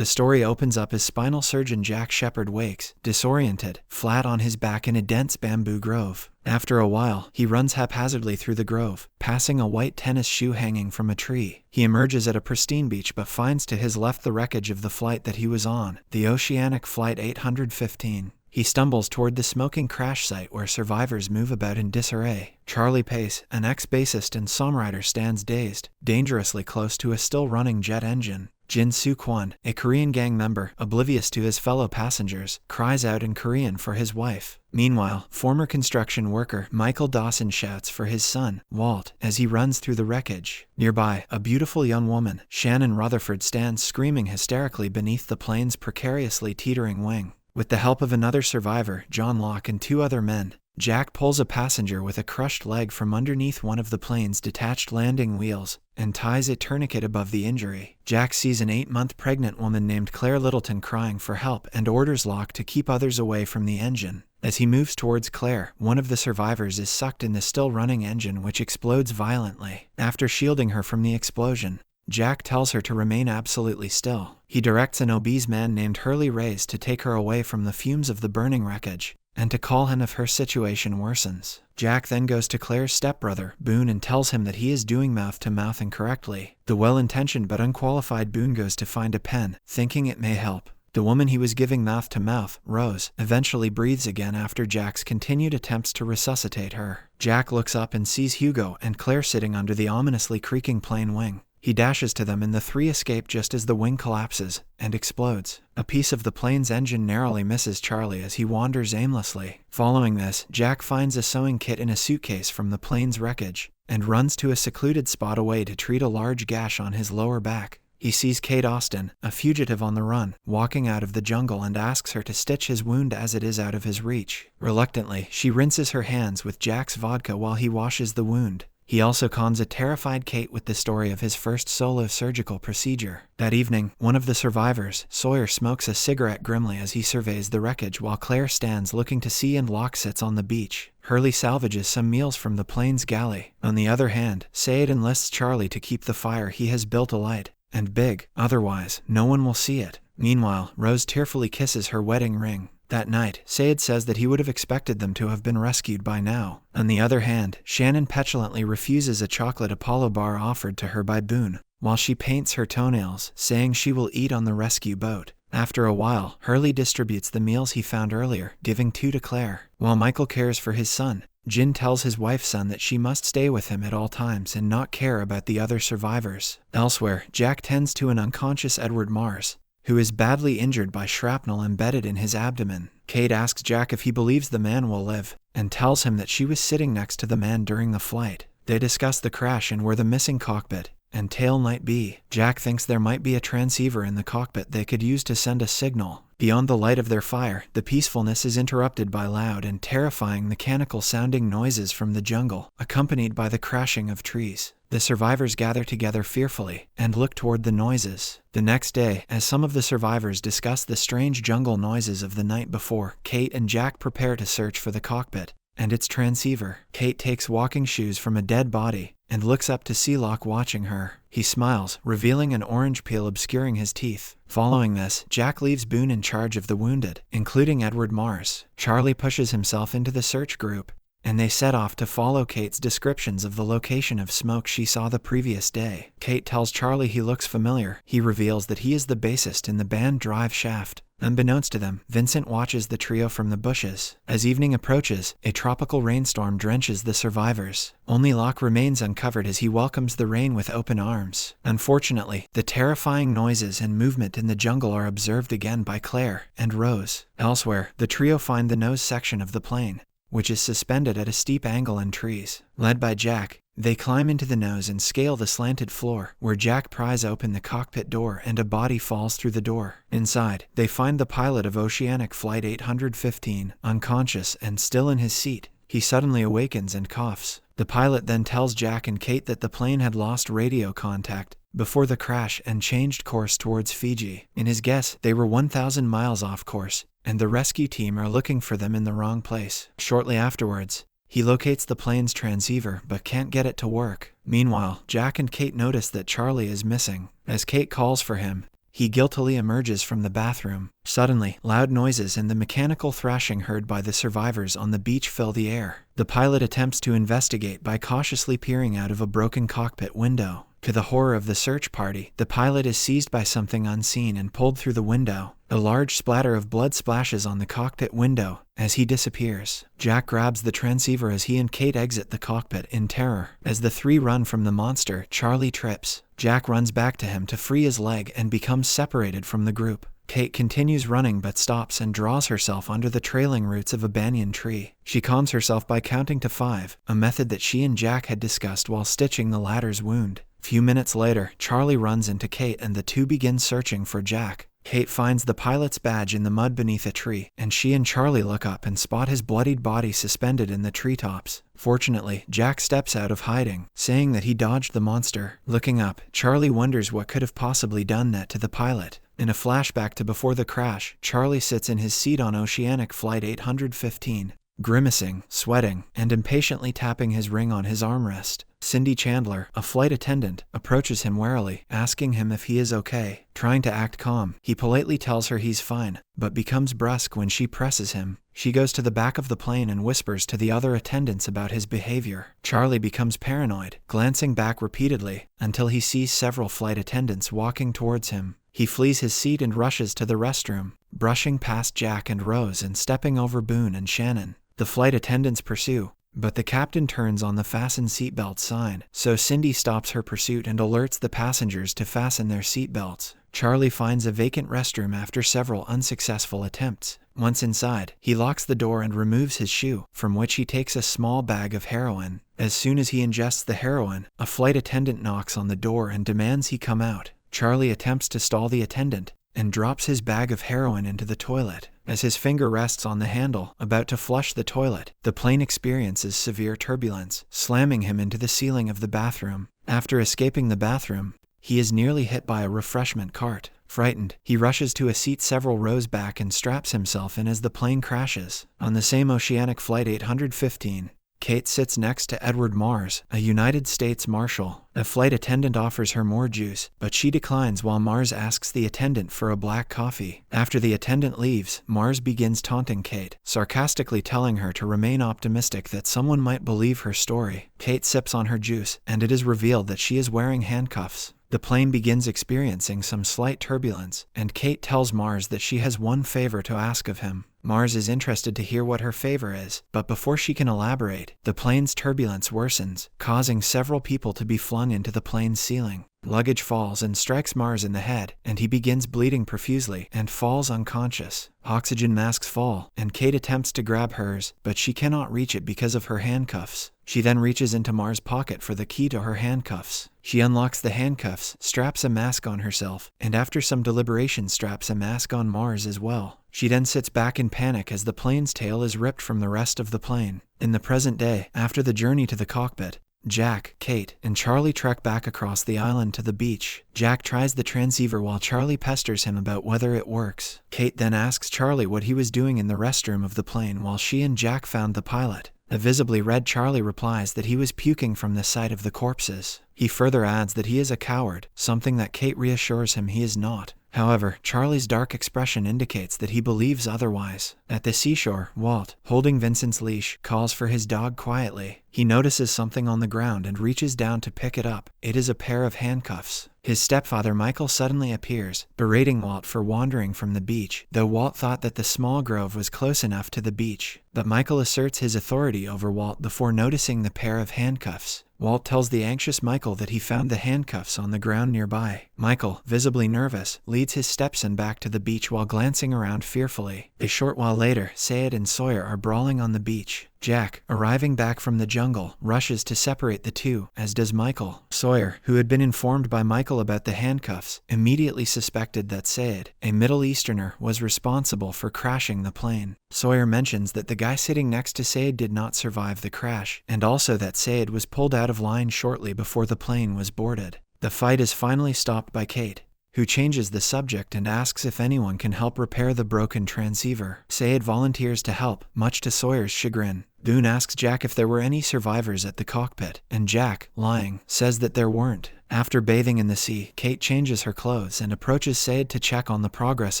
The story opens up as spinal surgeon Jack Shepard wakes, disoriented, flat on his back in a dense bamboo grove. After a while, he runs haphazardly through the grove, passing a white tennis shoe hanging from a tree. He emerges at a pristine beach but finds to his left the wreckage of the flight that he was on, the Oceanic Flight 815. He stumbles toward the smoking crash site where survivors move about in disarray. Charlie Pace, an ex-bassist and songwriter, stands dazed, dangerously close to a still-running jet engine. Jin Soo Kwon, a Korean gang member, oblivious to his fellow passengers, cries out in Korean for his wife. Meanwhile, former construction worker Michael Dawson shouts for his son, Walt, as he runs through the wreckage. Nearby, a beautiful young woman, Shannon Rutherford, stands screaming hysterically beneath the plane's precariously teetering wing. With the help of another survivor, John Locke, and 2 other men, Jack pulls a passenger with a crushed leg from underneath one of the plane's detached landing wheels and ties a tourniquet above the injury. Jack sees an 8-month pregnant woman named Claire Littleton crying for help and orders Locke to keep others away from the engine. As he moves towards Claire, one of the survivors is sucked in the still-running engine, which explodes violently. After shielding her from the explosion, Jack tells her to remain absolutely still. He directs an obese man named Hurley Reyes to take her away from the fumes of the burning wreckage, and to call him if her situation worsens. Jack then goes to Claire's stepbrother, Boone, and tells him that he is doing mouth-to-mouth incorrectly. The well-intentioned but unqualified Boone goes to find a pen, thinking it may help. The woman he was giving mouth-to-mouth, Rose, eventually breathes again after Jack's continued attempts to resuscitate her. Jack looks up and sees Hugo and Claire sitting under the ominously creaking plane wing. He dashes to them and the 3 escape just as the wing collapses and explodes. A piece of the plane's engine narrowly misses Charlie as he wanders aimlessly. Following this, Jack finds a sewing kit in a suitcase from the plane's wreckage and runs to a secluded spot away to treat a large gash on his lower back. He sees Kate Austin, a fugitive on the run, walking out of the jungle and asks her to stitch his wound as it is out of his reach. Reluctantly, she rinses her hands with Jack's vodka while he washes the wound. He also cons a terrified Kate with the story of his first solo surgical procedure. That evening, one of the survivors, Sawyer, smokes a cigarette grimly as he surveys the wreckage while Claire stands looking to sea and Locke sits on the beach. Hurley salvages some meals from the plane's galley. On the other hand, Sayid enlists Charlie to keep the fire he has built alight and big, otherwise, no one will see it. Meanwhile, Rose tearfully kisses her wedding ring. That night, Sayid says that he would have expected them to have been rescued by now. On the other hand, Shannon petulantly refuses a chocolate Apollo bar offered to her by Boone, while she paints her toenails, saying she will eat on the rescue boat. After a while, Hurley distributes the meals he found earlier, giving 2 to Claire. While Michael cares for his son, Jin tells his wife's son that she must stay with him at all times and not care about the other survivors. Elsewhere, Jack tends to an unconscious Edward Mars, who is badly injured by shrapnel embedded in his abdomen. Kate asks Jack if he believes the man will live, and tells him that she was sitting next to the man during the flight. They discuss the crash and where the missing cockpit and tail might be. Jack thinks there might be a transceiver in the cockpit they could use to send a signal. Beyond the light of their fire, the peacefulness is interrupted by loud and terrifying mechanical-sounding noises from the jungle, accompanied by the crashing of trees. The survivors gather together fearfully and look toward the noises. The next day, as some of the survivors discuss the strange jungle noises of the night before, Kate and Jack prepare to search for the cockpit and its transceiver. Kate takes walking shoes from a dead body and looks up to see Locke watching her. He smiles, revealing an orange peel obscuring his teeth. Following this, Jack leaves Boone in charge of the wounded, including Edward Mars. Charlie pushes himself into the search group, and they set off to follow Kate's descriptions of the location of smoke she saw the previous day. Kate tells Charlie he looks familiar. He reveals that he is the bassist in the band Drive Shaft. Unbeknownst to them, Vincent watches the trio from the bushes. As evening approaches, a tropical rainstorm drenches the survivors. Only Locke remains uncovered as he welcomes the rain with open arms. Unfortunately, the terrifying noises and movement in the jungle are observed again by Claire and Rose. Elsewhere, the trio find the nose section of the plane, which is suspended at a steep angle in trees. Led by Jack, they climb into the nose and scale the slanted floor, where Jack pries open the cockpit door and a body falls through the door. Inside, they find the pilot of Oceanic Flight 815, unconscious and still in his seat. He suddenly awakens and coughs. The pilot then tells Jack and Kate that the plane had lost radio contact before the crash and changed course towards Fiji. In his guess, they were 1,000 miles off course, and the rescue team are looking for them in the wrong place. Shortly afterwards, he locates the plane's transceiver but can't get it to work. Meanwhile, Jack and Kate notice that Charlie is missing. As Kate calls for him, He guiltily emerges from the bathroom. Suddenly, loud noises and the mechanical thrashing heard by the survivors on the beach fill the air. The pilot attempts to investigate by cautiously peering out of a broken cockpit window. To the horror of the search party, the pilot is seized by something unseen and pulled through the window. A large splatter of blood splashes on the cockpit window as he disappears. Jack grabs the transceiver as he and Kate exit the cockpit in terror. As the three run from the monster, Charlie trips. Jack runs back to him to free his leg and becomes separated from the group. Kate continues running but stops and draws herself under the trailing roots of a banyan tree. She calms herself by counting to 5, a method that she and Jack had discussed while stitching the latter's wound. Few minutes later, Charlie runs into Kate and the two begin searching for Jack. Kate finds the pilot's badge in the mud beneath a tree, and she and Charlie look up and spot his bloodied body suspended in the treetops. Fortunately, Jack steps out of hiding, saying that he dodged the monster. Looking up, Charlie wonders what could have possibly done that to the pilot. In a flashback to before the crash, Charlie sits in his seat on Oceanic Flight 815. Grimacing, sweating, and impatiently tapping his ring on his armrest. Cindy Chandler, a flight attendant, approaches him warily, asking him if he is okay. Trying to act calm, he politely tells her he's fine, but becomes brusque when she presses him. She goes to the back of the plane and whispers to the other attendants about his behavior. Charlie becomes paranoid, glancing back repeatedly, until he sees several flight attendants walking towards him. He flees his seat and rushes to the restroom, brushing past Jack and Rose and stepping over Boone and Shannon. The flight attendants pursue, but the captain turns on the fasten seatbelt sign, so Cindy stops her pursuit and alerts the passengers to fasten their seatbelts. Charlie finds a vacant restroom after several unsuccessful attempts. Once inside, he locks the door and removes his shoe, from which he takes a small bag of heroin. As soon as he ingests the heroin, a flight attendant knocks on the door and demands he come out. Charlie attempts to stall the attendant, and drops his bag of heroin into the toilet. As his finger rests on the handle, about to flush the toilet, the plane experiences severe turbulence, slamming him into the ceiling of the bathroom. After escaping the bathroom, he is nearly hit by a refreshment cart. Frightened, he rushes to a seat several rows back and straps himself in as the plane crashes. On the same Oceanic Flight 815, Kate sits next to Edward Mars, a United States Marshal. A flight attendant offers her more juice, but she declines while Mars asks the attendant for a black coffee. After the attendant leaves, Mars begins taunting Kate, sarcastically telling her to remain optimistic that someone might believe her story. Kate sips on her juice, and it is revealed that she is wearing handcuffs. The plane begins experiencing some slight turbulence, and Kate tells Mars that she has one favor to ask of him. Mars is interested to hear what her favor is, but before she can elaborate, the plane's turbulence worsens, causing several people to be flung into the plane's ceiling. Luggage falls and strikes Mars in the head, and he begins bleeding profusely and falls unconscious. Oxygen masks fall, and Kate attempts to grab hers, but she cannot reach it because of her handcuffs. She then reaches into Mars' pocket for the key to her handcuffs. She unlocks the handcuffs, straps a mask on herself, and after some deliberation straps a mask on Mars as well. She then sits back in panic as the plane's tail is ripped from the rest of the plane. In the present day, after the journey to the cockpit, Jack, Kate, and Charlie trek back across the island to the beach. Jack tries the transceiver while Charlie pesters him about whether it works. Kate then asks Charlie what he was doing in the restroom of the plane while she and Jack found the pilot. A visibly red Charlie replies that he was puking from the sight of the corpses. He further adds that he is a coward, something that Kate reassures him he is not. However, Charlie's dark expression indicates that he believes otherwise. At the seashore, Walt, holding Vincent's leash, calls for his dog quietly. He notices something on the ground and reaches down to pick it up. It is a pair of handcuffs. His stepfather Michael suddenly appears, berating Walt for wandering from the beach, though Walt thought that the small grove was close enough to the beach. But Michael asserts his authority over Walt before noticing the pair of handcuffs. Walt tells the anxious Michael that he found the handcuffs on the ground nearby. Michael, visibly nervous, leads his stepson back to the beach while glancing around fearfully. A short while later, Sayid and Sawyer are brawling on the beach. Jack, arriving back from the jungle, rushes to separate the two, as does Michael. Sawyer, who had been informed by Michael about the handcuffs, immediately suspected that Sayid, a Middle Easterner, was responsible for crashing the plane. Sawyer mentions that the guy sitting next to Sayid did not survive the crash, and also that Sayid was pulled out of line shortly before the plane was boarded. The fight is finally stopped by Kate, who changes the subject and asks if anyone can help repair the broken transceiver. Sayid volunteers to help, much to Sawyer's chagrin. Boone asks Jack if there were any survivors at the cockpit, and Jack, lying, says that there weren't. After bathing in the sea, Kate changes her clothes and approaches Sayid to check on the progress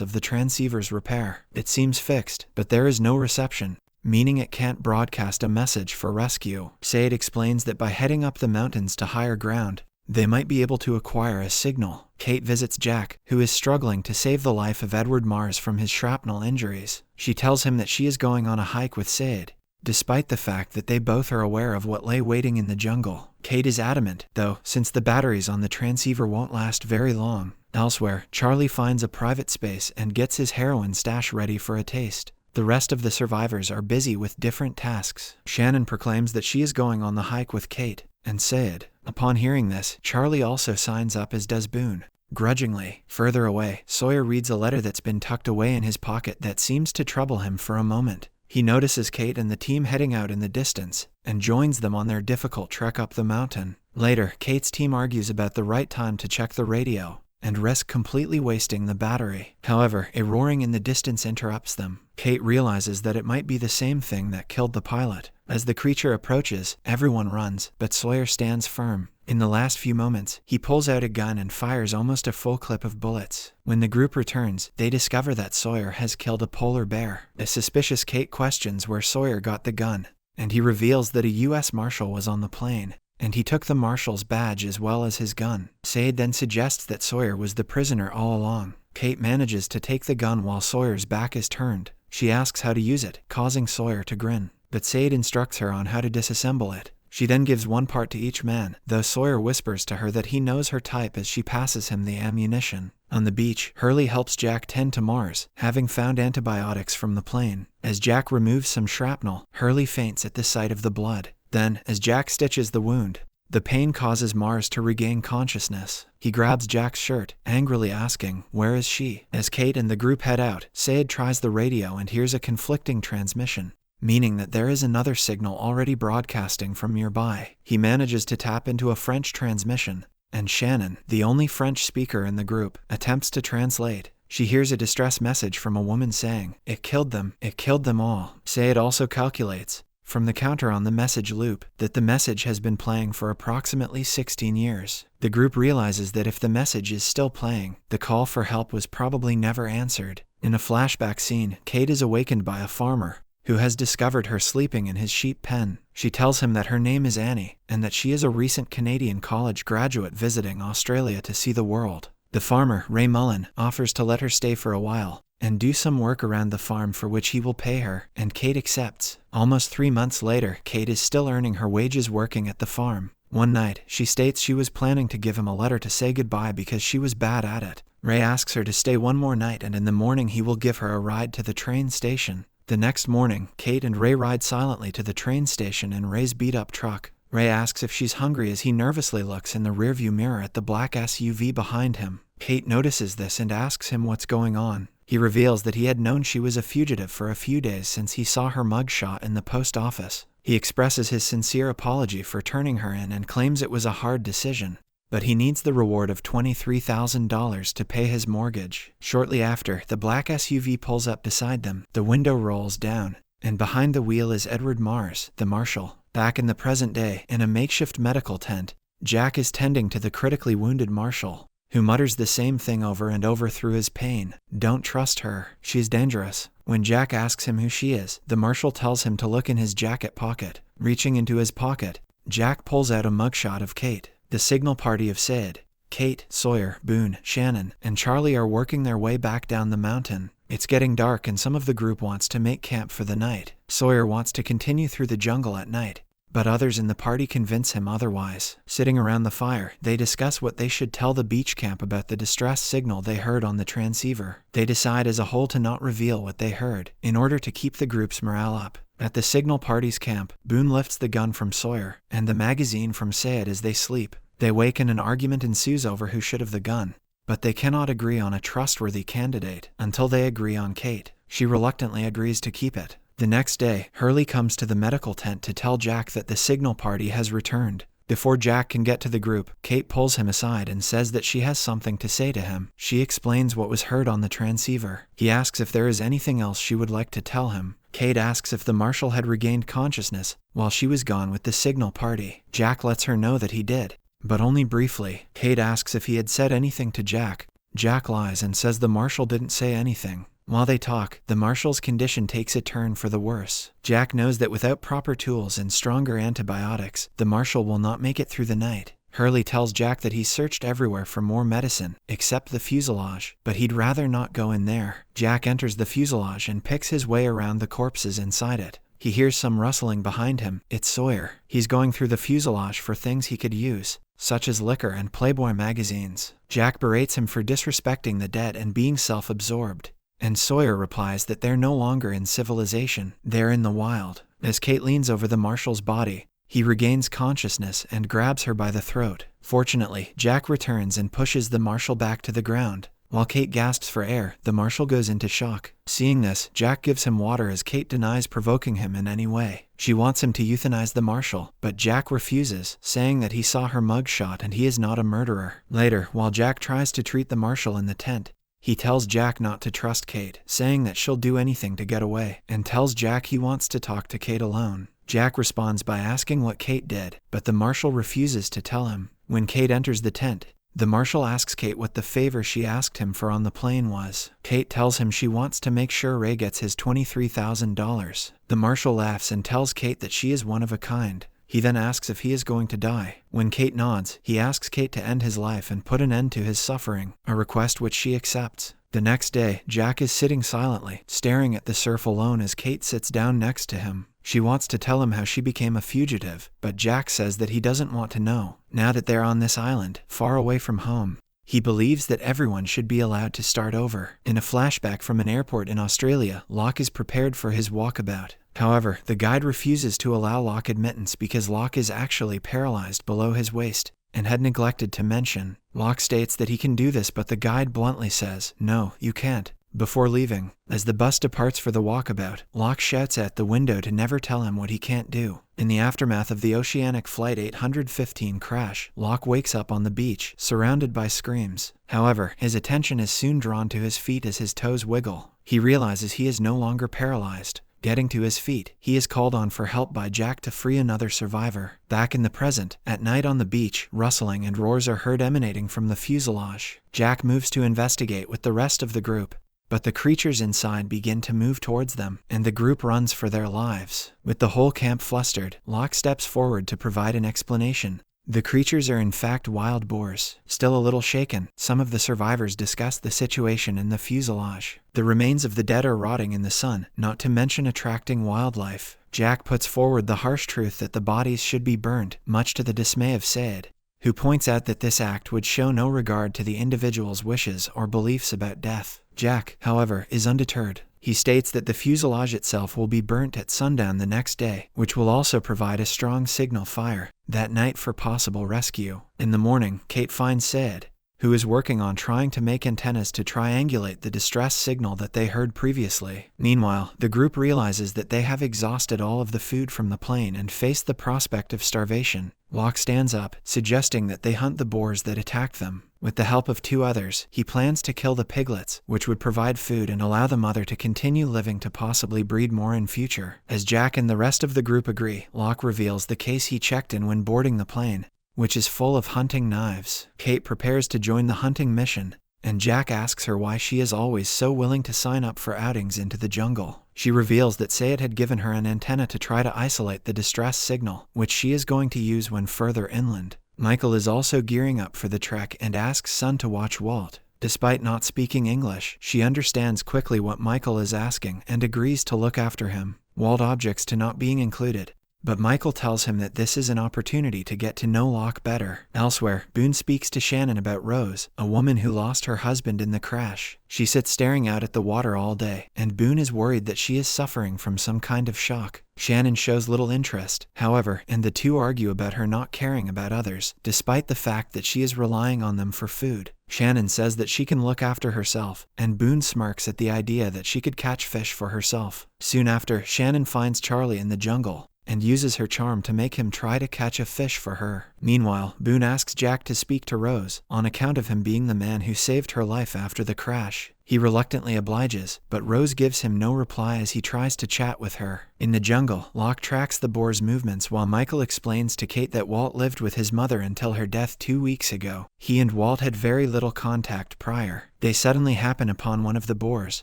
of the transceiver's repair. It seems fixed, but there is no reception, meaning it can't broadcast a message for rescue. Sayid explains that by heading up the mountains to higher ground, they might be able to acquire a signal. Kate visits Jack, who is struggling to save the life of Edward Mars from his shrapnel injuries. She tells him that she is going on a hike with Sayid, despite the fact that they both are aware of what lay waiting in the jungle. Kate is adamant, though, since the batteries on the transceiver won't last very long. Elsewhere, Charlie finds a private space and gets his heroin stash ready for a taste. The rest of the survivors are busy with different tasks. Shannon proclaims that she is going on the hike with Kate and Sayid. Upon hearing this, Charlie also signs up, as does Boone. Grudgingly, further away, Sawyer reads a letter that's been tucked away in his pocket that seems to trouble him for a moment. He notices Kate and the team heading out in the distance, and joins them on their difficult trek up the mountain. Later, Kate's team argues about the right time to check the radio, and risk completely wasting the battery. However, a roaring in the distance interrupts them. Kate realizes that it might be the same thing that killed the pilot. As the creature approaches, everyone runs, but Sawyer stands firm. In the last few moments, he pulls out a gun and fires almost a full clip of bullets. When the group returns, they discover that Sawyer has killed a polar bear. A suspicious Kate questions where Sawyer got the gun, and he reveals that a U.S. Marshal was on the plane, and he took the Marshal's badge as well as his gun. Sayid then suggests that Sawyer was the prisoner all along. Kate manages to take the gun while Sawyer's back is turned. She asks how to use it, causing Sawyer to grin, but Sayid instructs her on how to disassemble it. She then gives one part to each man, though Sawyer whispers to her that he knows her type as she passes him the ammunition. On the beach, Hurley helps Jack tend to Mars, having found antibiotics from the plane. As Jack removes some shrapnel, Hurley faints at the sight of the blood. Then, as Jack stitches the wound, the pain causes Mars to regain consciousness. He grabs Jack's shirt, angrily asking, "Where is she?" As Kate and the group head out, Sayid tries the radio and hears a conflicting transmission, meaning that there is another signal already broadcasting from nearby. He manages to tap into a French transmission, and Shannon, the only French speaker in the group, attempts to translate. She hears a distress message from a woman saying, "It killed them all." Sayid also calculates, from the counter on the message loop, that the message has been playing for approximately 16 years. The group realizes that if the message is still playing, the call for help was probably never answered. In a flashback scene, Kate is awakened by a farmer who has discovered her sleeping in his sheep pen. She tells him that her name is Annie, and that she is a recent Canadian college graduate visiting Australia to see the world. The farmer, Ray Mullen, offers to let her stay for a while and do some work around the farm for which he will pay her, and Kate accepts. Almost 3 months later, Kate is still earning her wages working at the farm. One night, she states she was planning to give him a letter to say goodbye because she was bad at it. Ray asks her to stay one more night, and in the morning he will give her a ride to the train station. The next morning, Kate and Ray ride silently to the train station in Ray's beat-up truck. Ray asks if she's hungry as he nervously looks in the rearview mirror at the black SUV behind him. Kate notices this and asks him what's going on. He reveals that he had known she was a fugitive for a few days since he saw her mugshot in the post office. He expresses his sincere apology for turning her in and claims it was a hard decision, but he needs the reward of $23,000 to pay his mortgage. Shortly after, the black SUV pulls up beside them, the window rolls down, and behind the wheel is Edward Mars, the marshal. Back in the present day, in a makeshift medical tent, Jack is tending to the critically wounded marshal, who mutters the same thing over and over through his pain. "Don't trust her. She's dangerous." When Jack asks him who she is, the marshal tells him to look in his jacket pocket. Reaching into his pocket, Jack pulls out a mugshot of Kate. The signal party of Sayid, Kate, Sawyer, Boone, Shannon, and Charlie are working their way back down the mountain. It's getting dark and some of the group wants to make camp for the night. Sawyer wants to continue through the jungle at night, but others in the party convince him otherwise. Sitting around the fire, they discuss what they should tell the beach camp about the distress signal they heard on the transceiver. They decide as a whole to not reveal what they heard, in order to keep the group's morale up. At the signal party's camp, Boone lifts the gun from Sawyer and the magazine from Sayid as they sleep. They wake and an argument ensues over who should have the gun, but they cannot agree on a trustworthy candidate until they agree on Kate. She reluctantly agrees to keep it. The next day, Hurley comes to the medical tent to tell Jack that the signal party has returned. Before Jack can get to the group, Kate pulls him aside and says that she has something to say to him. She explains what was heard on the transceiver. He asks if there is anything else she would like to tell him. Kate asks if the marshal had regained consciousness while she was gone with the signal party. Jack lets her know that he did, but only briefly. Kate asks if he had said anything to Jack. Jack lies and says the marshal didn't say anything. While they talk, the marshal's condition takes a turn for the worse. Jack knows that without proper tools and stronger antibiotics, the marshal will not make it through the night. Hurley tells Jack that he's searched everywhere for more medicine, except the fuselage, but he'd rather not go in there. Jack enters the fuselage and picks his way around the corpses inside it. He hears some rustling behind him. It's Sawyer. He's going through the fuselage for things he could use, such as liquor and Playboy magazines. Jack berates him for disrespecting the dead and being self-absorbed. And Sawyer replies that they're no longer in civilization, they're in the wild. As Kate leans over the marshal's body, he regains consciousness and grabs her by the throat. Fortunately, Jack returns and pushes the marshal back to the ground. While Kate gasps for air, the marshal goes into shock. Seeing this, Jack gives him water as Kate denies provoking him in any way. She wants him to euthanize the marshal, but Jack refuses, saying that he saw her mugshot and he is not a murderer. Later, while Jack tries to treat the marshal in the tent, he tells Jack not to trust Kate, saying that she'll do anything to get away, and tells Jack he wants to talk to Kate alone. Jack responds by asking what Kate did, but the marshal refuses to tell him. When Kate enters the tent, the marshal asks Kate what the favor she asked him for on the plane was. Kate tells him she wants to make sure Ray gets his $23,000. The marshal laughs and tells Kate that she is one of a kind. He then asks if he is going to die. When Kate nods, he asks Kate to end his life and put an end to his suffering, a request which she accepts. The next day, Jack is sitting silently, staring at the surf alone as Kate sits down next to him. She wants to tell him how she became a fugitive, but Jack says that he doesn't want to know. Now that they're on this island, far away from home, he believes that everyone should be allowed to start over. In a flashback from an airport in Australia, Locke is prepared for his walkabout. However, the guide refuses to allow Locke admittance because Locke is actually paralyzed below his waist and had neglected to mention. Locke states that he can do this, but the guide bluntly says, "No, you can't." Before leaving, as the bus departs for the walkabout, Locke shouts at the window to never tell him what he can't do. In the aftermath of the Oceanic Flight 815 crash, Locke wakes up on the beach, surrounded by screams. However, his attention is soon drawn to his feet as his toes wiggle. He realizes he is no longer paralyzed. Getting to his feet, he is called on for help by Jack to free another survivor. Back in the present, at night on the beach, rustling and roars are heard emanating from the fuselage. Jack moves to investigate with the rest of the group, but the creatures inside begin to move towards them, and the group runs for their lives. With the whole camp flustered, Locke steps forward to provide an explanation. The creatures are in fact wild boars. Still a little shaken, some of the survivors discuss the situation in the fuselage. The remains of the dead are rotting in the sun, not to mention attracting wildlife. Jack puts forward the harsh truth that the bodies should be burned, much to the dismay of Sayid, who points out that this act would show no regard to the individual's wishes or beliefs about death. Jack, however, is undeterred. He states that the fuselage itself will be burnt at sundown the next day, which will also provide a strong signal fire that night for possible rescue. In the morning, Kate finds Sayid, who is working on trying to make antennas to triangulate the distress signal that they heard previously. Meanwhile, the group realizes that they have exhausted all of the food from the plane and face the prospect of starvation. Locke stands up, suggesting that they hunt the boars that attacked them. With the help of 2 others, he plans to kill the piglets, which would provide food and allow the mother to continue living to possibly breed more in future. As Jack and the rest of the group agree, Locke reveals the case he checked in when boarding the plane, which is full of hunting knives. Kate prepares to join the hunting mission, and Jack asks her why she is always so willing to sign up for outings into the jungle. She reveals that Sayid had given her an antenna to try to isolate the distress signal, which she is going to use when further inland. Michael is also gearing up for the trek and asks Sun to watch Walt. Despite not speaking English, she understands quickly what Michael is asking and agrees to look after him. Walt objects to not being included, but Michael tells him that this is an opportunity to get to know Locke better. Elsewhere, Boone speaks to Shannon about Rose, a woman who lost her husband in the crash. She sits staring out at the water all day, and Boone is worried that she is suffering from some kind of shock. Shannon shows little interest, however, and the two argue about her not caring about others, despite the fact that she is relying on them for food. Shannon says that she can look after herself, and Boone smirks at the idea that she could catch fish for herself. Soon after, Shannon finds Charlie in the jungle and uses her charm to make him try to catch a fish for her. Meanwhile, Boone asks Jack to speak to Rose, on account of him being the man who saved her life after the crash. He reluctantly obliges, but Rose gives him no reply as he tries to chat with her. In the jungle, Locke tracks the boar's movements while Michael explains to Kate that Walt lived with his mother until her death 2 weeks ago. He and Walt had very little contact prior. They suddenly happen upon one of the boars,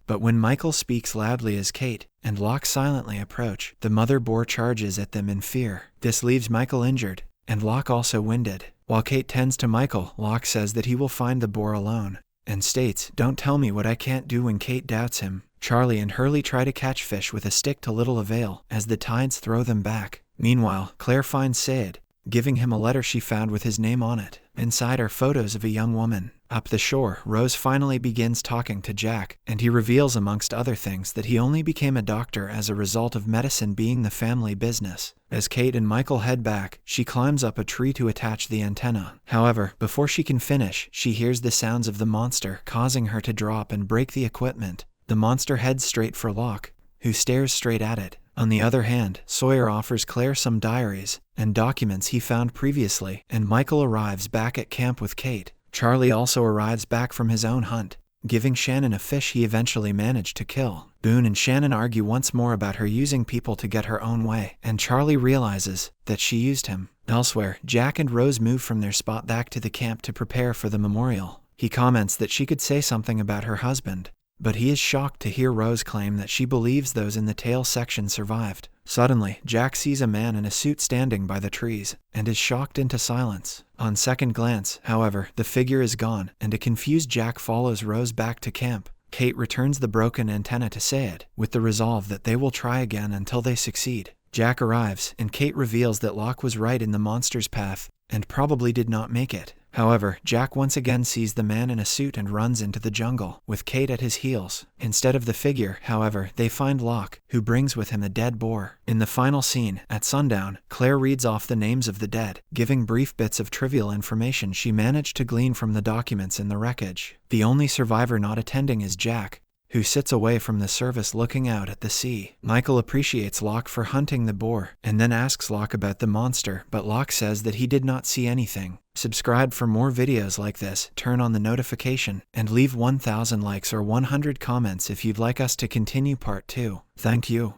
but when Michael speaks loudly as Kate and Locke silently approach, the mother boar charges at them in fear. This leaves Michael injured, and Locke also winded. While Kate tends to Michael, Locke says that he will find the boar alone, and states, "Don't tell me what I can't do," when Kate doubts him. Charlie and Hurley try to catch fish with a stick to little avail, as the tides throw them back. Meanwhile, Claire finds Sayid, giving him a letter she found with his name on it. Inside are photos of a young woman. Up the shore, Rose finally begins talking to Jack, and he reveals amongst other things that he only became a doctor as a result of medicine being the family business. As Kate and Michael head back, she climbs up a tree to attach the antenna. However, before she can finish, she hears the sounds of the monster, causing her to drop and break the equipment. The monster heads straight for Locke, who stares straight at it. On the other hand, Sawyer offers Claire some diaries and documents he found previously, and Michael arrives back at camp with Kate. Charlie also arrives back from his own hunt, giving Shannon a fish he eventually managed to kill. Boone and Shannon argue once more about her using people to get her own way, and Charlie realizes that she used him. Elsewhere, Jack and Rose move from their spot back to the camp to prepare for the memorial. He comments that she could say something about her husband, but he is shocked to hear Rose claim that she believes those in the tail section survived. Suddenly, Jack sees a man in a suit standing by the trees, and is shocked into silence. On second glance, however, the figure is gone, and a confused Jack follows Rose back to camp. Kate returns the broken antenna to Sayid, with the resolve that they will try again until they succeed. Jack arrives, and Kate reveals that Locke was right in the monster's path, and probably did not make it. However, Jack once again sees the man in a suit and runs into the jungle, with Kate at his heels. Instead of the figure, however, they find Locke, who brings with him a dead boar. In the final scene, at sundown, Claire reads off the names of the dead, giving brief bits of trivial information she managed to glean from the documents in the wreckage. The only survivor not attending is Jack, who sits away from the service looking out at the sea. Michael appreciates Locke for hunting the boar, and then asks Locke about the monster, but Locke says that he did not see anything. Subscribe for more videos like this, turn on the notification, and leave 1,000 likes or 100 comments if you'd like us to continue part 2. Thank you.